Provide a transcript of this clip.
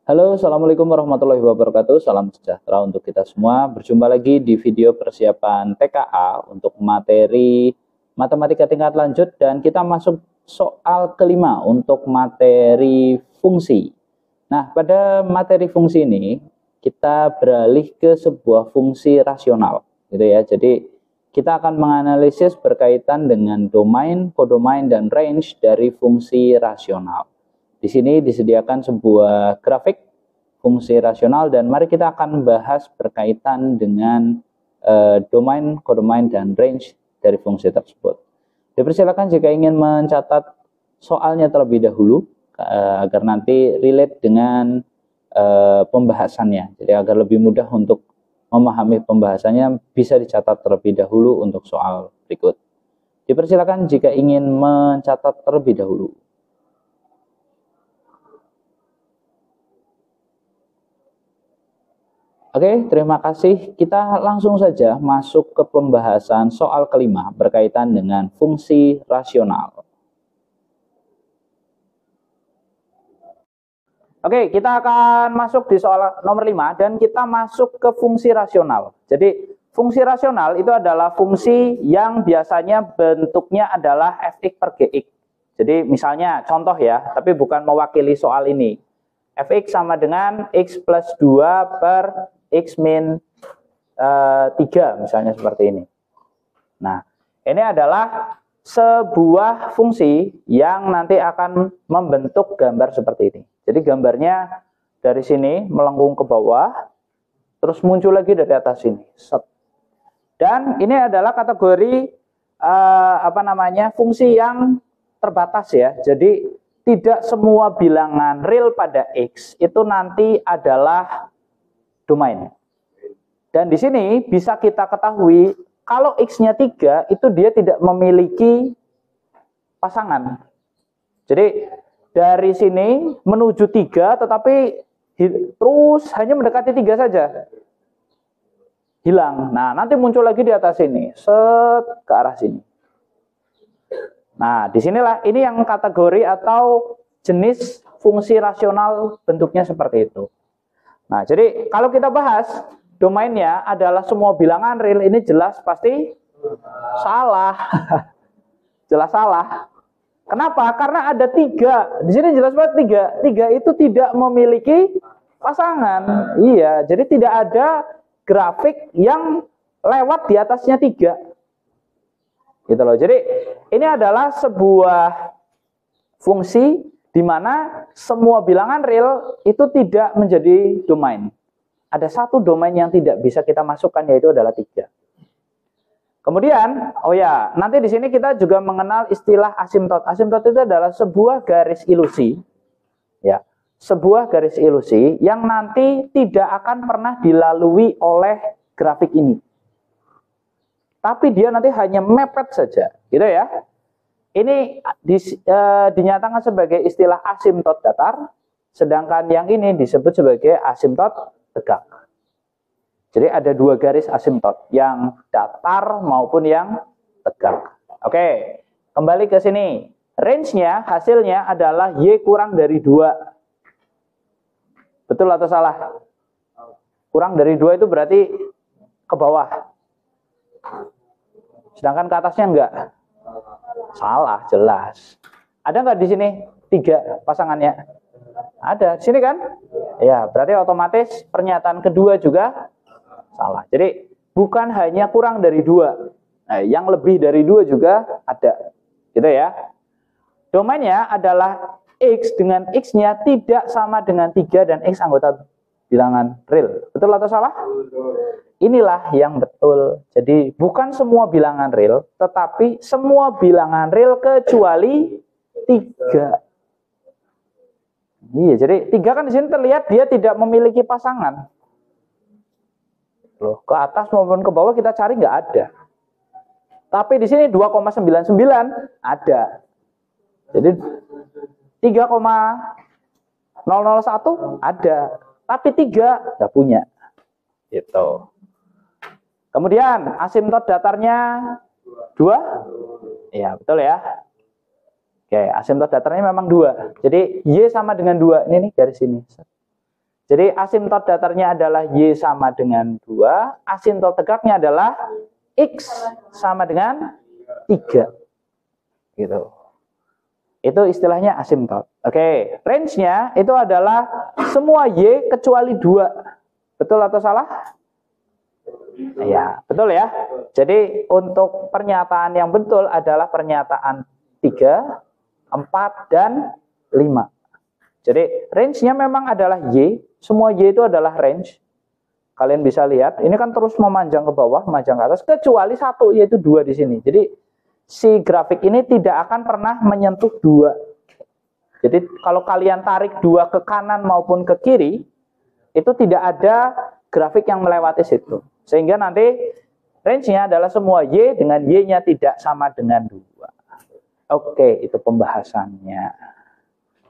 Halo, Assalamualaikum warahmatullahi wabarakatuh. Salam sejahtera untuk kita semua. Berjumpa lagi di video persiapan TKA untuk materi matematika tingkat lanjut. Dan kita masuk soal kelima untuk materi fungsi. Nah, pada materi fungsi ini, kita beralih ke sebuah fungsi rasional. Gitu ya. Jadi, kita akan menganalisis berkaitan dengan domain, kodomain, dan range dari fungsi rasional. Di sini disediakan sebuah grafik fungsi rasional dan mari kita akan bahas berkaitan dengan domain, kodomain, dan range dari fungsi tersebut. Dipersilakan jika ingin mencatat soalnya terlebih dahulu agar nanti relate dengan pembahasannya. Jadi agar lebih mudah untuk memahami pembahasannya bisa dicatat terlebih dahulu untuk soal berikut. Dipersilakan jika ingin mencatat terlebih dahulu. Oke, terima kasih. Kita langsung saja masuk ke pembahasan soal kelima berkaitan dengan fungsi rasional. Oke, kita akan masuk di soal nomor 5 dan kita masuk ke fungsi rasional. Jadi, fungsi rasional itu adalah fungsi yang biasanya bentuknya adalah fx per gx. Jadi, misalnya contoh ya, tapi bukan mewakili soal ini. Fx sama dengan x plus 2 per x min 3 misalnya seperti ini. Nah, ini adalah sebuah fungsi yang nanti akan membentuk gambar seperti ini. Jadi gambarnya dari sini melengkung ke bawah, terus muncul lagi dari atas sini. Dan ini adalah kategori fungsi yang terbatas ya. Jadi tidak semua bilangan real pada x itu nanti adalah domain. Dan di sini bisa kita ketahui kalau x-nya 3 itu dia tidak memiliki pasangan. Jadi dari sini menuju 3 tetapi terus hanya mendekati 3 saja. Hilang. Nah, nanti muncul lagi di atas sini, set ke arah sini. Nah, disinilah ini yang kategori atau jenis fungsi rasional bentuknya seperti itu. Nah, jadi kalau kita bahas domainnya adalah semua bilangan real, ini jelas pasti salah. Jelas salah. Kenapa? Karena ada 3. Di sini jelas banget 3. 3 itu tidak memiliki pasangan. Iya, jadi tidak ada grafik yang lewat di atasnya 3. Gitu loh. Jadi ini adalah sebuah fungsi di mana semua bilangan real itu tidak menjadi domain. Ada satu domain yang tidak bisa kita masukkan, yaitu adalah 3. Kemudian, nanti di sini kita juga mengenal istilah asimtot. Asimtot itu adalah sebuah garis ilusi, ya, sebuah garis ilusi yang nanti tidak akan pernah dilalui oleh grafik ini. Tapi dia nanti hanya mepet saja, gitu ya. Ini dinyatakan sebagai istilah asimtot datar, sedangkan yang ini disebut sebagai asimtot tegak. Jadi ada 2 garis asimtot, yang datar maupun yang tegak. Oke, kembali ke sini. Range-nya, hasilnya adalah Y kurang dari 2. Betul atau salah? Kurang dari 2 itu berarti ke bawah. Sedangkan ke atasnya enggak. Salah, jelas. Ada nggak di sini 3 pasangannya? Ada. Di sini kan? Ya, berarti otomatis pernyataan kedua juga salah. Jadi bukan hanya kurang dari 2. Nah, yang lebih dari 2 juga ada. Gitu ya. Domainnya adalah X dengan X-nya tidak sama dengan 3 dan X anggota bilangan real. Betul atau salah? Inilah yang betul. Jadi bukan semua bilangan real, tetapi semua bilangan real kecuali 3. Iya, jadi 3 kan di sini terlihat dia tidak memiliki pasangan. Loh, ke atas maupun ke bawah kita cari nggak ada. Tapi di sini 2,99 ada. Jadi 3,001 ada. Tapi 3 nggak punya. Gitu. Kemudian asimtot datarnya 2. Iya, betul ya. Oke, asimtot datarnya memang 2. Jadi Y sama dengan 2. Ini nih garis ini. Jadi asimtot datarnya adalah Y sama dengan 2, asimtot tegaknya adalah X sama dengan 3. Gitu. Itu istilahnya asimtot. Oke, range-nya itu adalah semua Y kecuali 2. Betul atau salah? Ya, betul ya. Jadi untuk pernyataan yang betul adalah pernyataan 3, 4, dan 5. Jadi range-nya memang adalah Y, semua Y itu adalah range. Kalian bisa lihat, ini kan terus memanjang ke bawah, memanjang ke atas, kecuali 1, yaitu 2 di sini. Jadi si grafik ini tidak akan pernah menyentuh 2. Jadi kalau kalian tarik 2 ke kanan maupun ke kiri, itu tidak ada grafik yang melewati situ. Sehingga nanti range-nya adalah semua Y dengan Y-nya tidak sama dengan 2. Oke, itu pembahasannya.